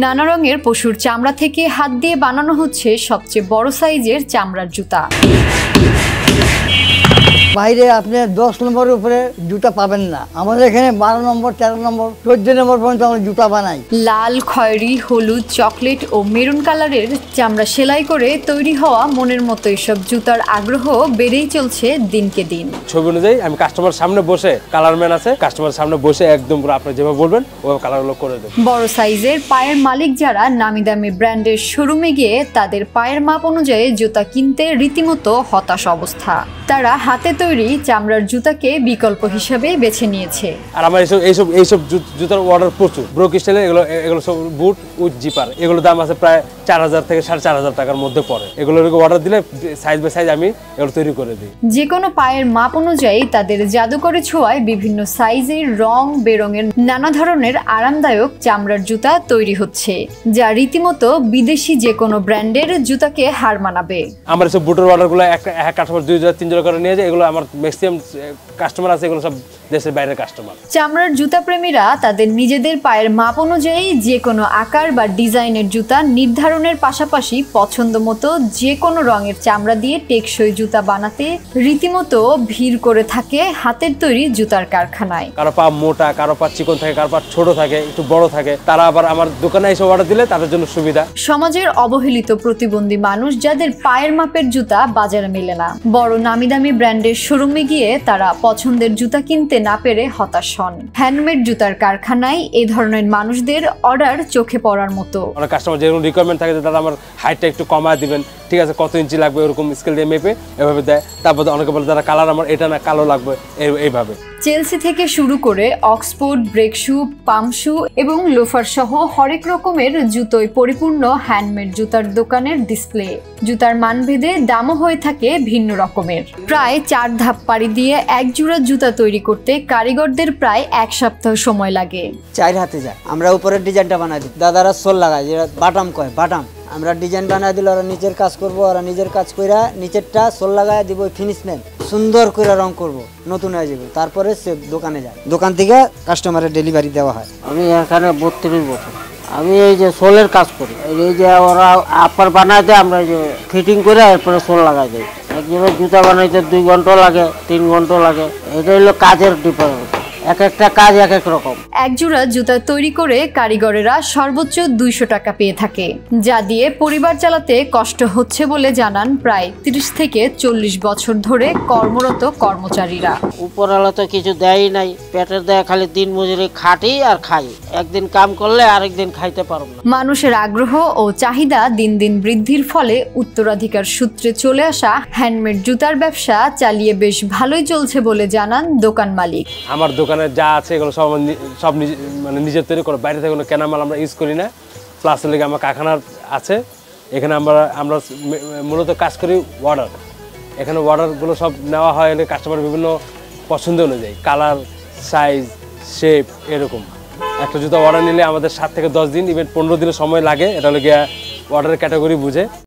নানা রঙের পশুর চামড়া থেকে হাত দিয়ে বানানো হচ্ছে সবচেয়ে বড় সাইজের চামড়ার জুতা। বাইরে আপনি 10 নম্বরের উপরে জুতা পাবেন না। আমাদের এখানে 12 নম্বর, 13 নম্বর, 14 নম্বর পর্যন্ত আমরা জুতা বানাই। লাল, খয়েরি, হলুদ, চকলেট ও মেরুন কালারের চামড়া সেলাই করে তৈরি হওয়া মনের মতো এসব জুতার আগ্রহ বেড়েই চলছে দিনকে দিন। ছবি অনুযায়ী আমি কাস্টমার সামনে বসে, কালারম্যান আছে, কাস্টমার সামনে বসে একদম আপনি যেভাবে বলবেন ওই কালারগুলো করে দেব। বড় সাইজের পায়ের মালিক যারা নামি দামি ব্র্যান্ডের শোরুমে গিয়ে তাদের পায়ের মাপ অনুযায়ী জুতা কিনতে রীতিমতো হতাশ অবস্থা। তারা হাতে তৈরি চামড়ার জুতাকে বিকল্প হিসেবে বেছে নিয়েছে। আর আমার এইসব জুতার অর্ডার প্রচুর। ব্রোক স্টাইলে এগুলো সব বুট উইথ জিপার, এগুলোর দাম আছে প্রায় 4000 থেকে 4500 টাকার মধ্যে পড়ে। এগুলোর অর্ডার দিলে সাইজ বাই সাইজ আমি এগুলো তৈরি করে দিই। যে কোনো পায়ের মাপ অনুযায়ী তাদের জাদুকরি ছোঁয়ায় বিভিন্ন সাইজের, রং বেরঙের নানা ধরনের আরামদায়ক চামড়ার জুতা তৈরি হচ্ছে, যা রীতিমতো বিদেশি যে কোনো ব্র্যান্ডের জুতাকে হার মানাবে। আমার সব বুটের অর্ডারগুলো এক কাস্টমার 2000-3000 করে নিয়ে যায়। এগুলো আমার ম্যাক্সিমাম কাস্টমার আছে, এগুলো সব দেশের বাইরের কাস্টমার। চামড়ার জুতা প্রেমীরা তাদের নিজেদের পায়ের মাপ অনুযায়ী যে কোনো আকার বা ডিজাইনের জুতা নির্ধারণের পাশাপাশি পছন্দ মতো যে কোনো রঙের চামড়া দিয়ে টেকসই জুতা বানাতে রীতিমতো ভিড় করে থাকে হাতের তৈরি জুতার কারখানায়। কারো পা মোটা, কারো পা চিকন থাকে, কারো পা ছোট থাকে, একটু বড় থাকে, তারা আবার আমার দোকানে এসে অর্ডার দিলে তাদের জন্য সুবিধা। সমাজের অবহেলিত প্রতিবন্ধী মানুষ যাদের পায়ের মাপের জুতা বাজারে মেলে না, বড় নামি দামি ব্র্যান্ডের শোরুমে গিয়ে তারা পছন্দের জুতা কিনতে না পেরে হতাশ হন। হ্যান্ডমেড জুতার কারখানায় এই ধরনের মানুষদের অর্ডার চোখে পড়ার মতো। অনেক কাস্টমার যেরকম রিকোয়ারমেন্ট থাকে যে দাদা আমার হাইটটা একটু কমায় দিবেন, ঠিক আছে কত ইঞ্চি লাগবে, ওরকম স্কেল দিয়ে মেপে এভাবে দেয়। তারপর অনেকে বলে দাদা কালার আমার এটা না, কালো লাগবে, এইভাবে। চেলসি থেকে শুরু করে অক্সফোর্ড, ব্রেক শু, পাম শু এবং লোফার সহ হরেক রকমের জুতোয় পরিপূর্ণ হ্যান্ডমেড জুতার দোকানের ডিসপ্লে। জুতার মানভেদে দামও হয়ে থাকে ভিন্ন রকমের। প্রায় 4 ধাপ পাড়ি দিয়ে এক জোড়া জুতা তৈরি করতে কারিগরদের প্রায় 1 সপ্তাহ সময় লাগে। 4 হাতে যায়। আমরা উপরের ডিজাইনটা বানাই দিই, দাদারা সোল লাগায়, যেটা বাটাম কয়, বাটাম। আমরা ডিজাইন বানাই দিলে ওরা নিচের কাজ করবো, ওরা নিজের কাজ কইরা নিচেরটা সোল লাগায় দিব, ফিনিশ নেন সুন্দর করে রং করব, নতুন হয়ে যাবে। তারপরে সে দোকানে যায়, দোকান থেকে কাস্টমারের ডেলিভারি দেওয়া হয়। আমি এখানে 32 বছর আমি এই যে সোলের কাজ করি। এই যে ওরা আপার বানায় দেয়, আমরা যে ফিটিং করে এরপরে সোল লাগাই দিই। একজনের জুতা বানাইতে 2 ঘন্টা লাগে, 3 ঘন্টা লাগে। এটা হলো কাজের ডিফারেন্স, এক একটা কাজ এক এক রকম। এক জোড়া জুতা তৈরি করে কারিগরেরা সর্বোচ্চ 200 টাকা পেয়ে থাকে, যা দিয়ে পরিবার চালাতে কষ্ট হচ্ছে বলে জানান প্রায় 30 থেকে 40 বছর ধরে কর্মরত কর্মচারীরা। উপরওয়ালা তো কিছু দেয়ই নাই, পেটের দেয় খালি দিন মজুরি খাটি আর খাই। একদিন কাম করলে আরেকদিন খাইতে পারব না। মানুষের আগ্রহ ও চাহিদা দিন দিন বৃদ্ধির ফলে উত্তরাধিকার সূত্রে চলে আসা হ্যান্ডমেড জুতার ব্যবসা চালিয়ে বেশ ভালোই চলছে বলে জানান দোকান মালিক। আমার দোকানে যা আছে এগুলো সব মানে নিজের তৈরি করে, বাইরে থেকে কোনো কেনামাল আমরা ইউজ করি না। প্লাস লেগে আমার কারখানা আছে, এখানে আমরা মূলত কাজ করি অর্ডার। এখানে অর্ডারগুলো সব নেওয়া হয় কাস্টমার বিভিন্ন পছন্দ অনুযায়ী, কালার, সাইজ, শেপ, এরকম। একটা জুতা অর্ডার নিলে আমাদের 7 থেকে 10 দিন, ইভেন 15 দিনের সময় লাগে। এটা হলো গিয়া অর্ডারের ক্যাটাগরি বুঝে।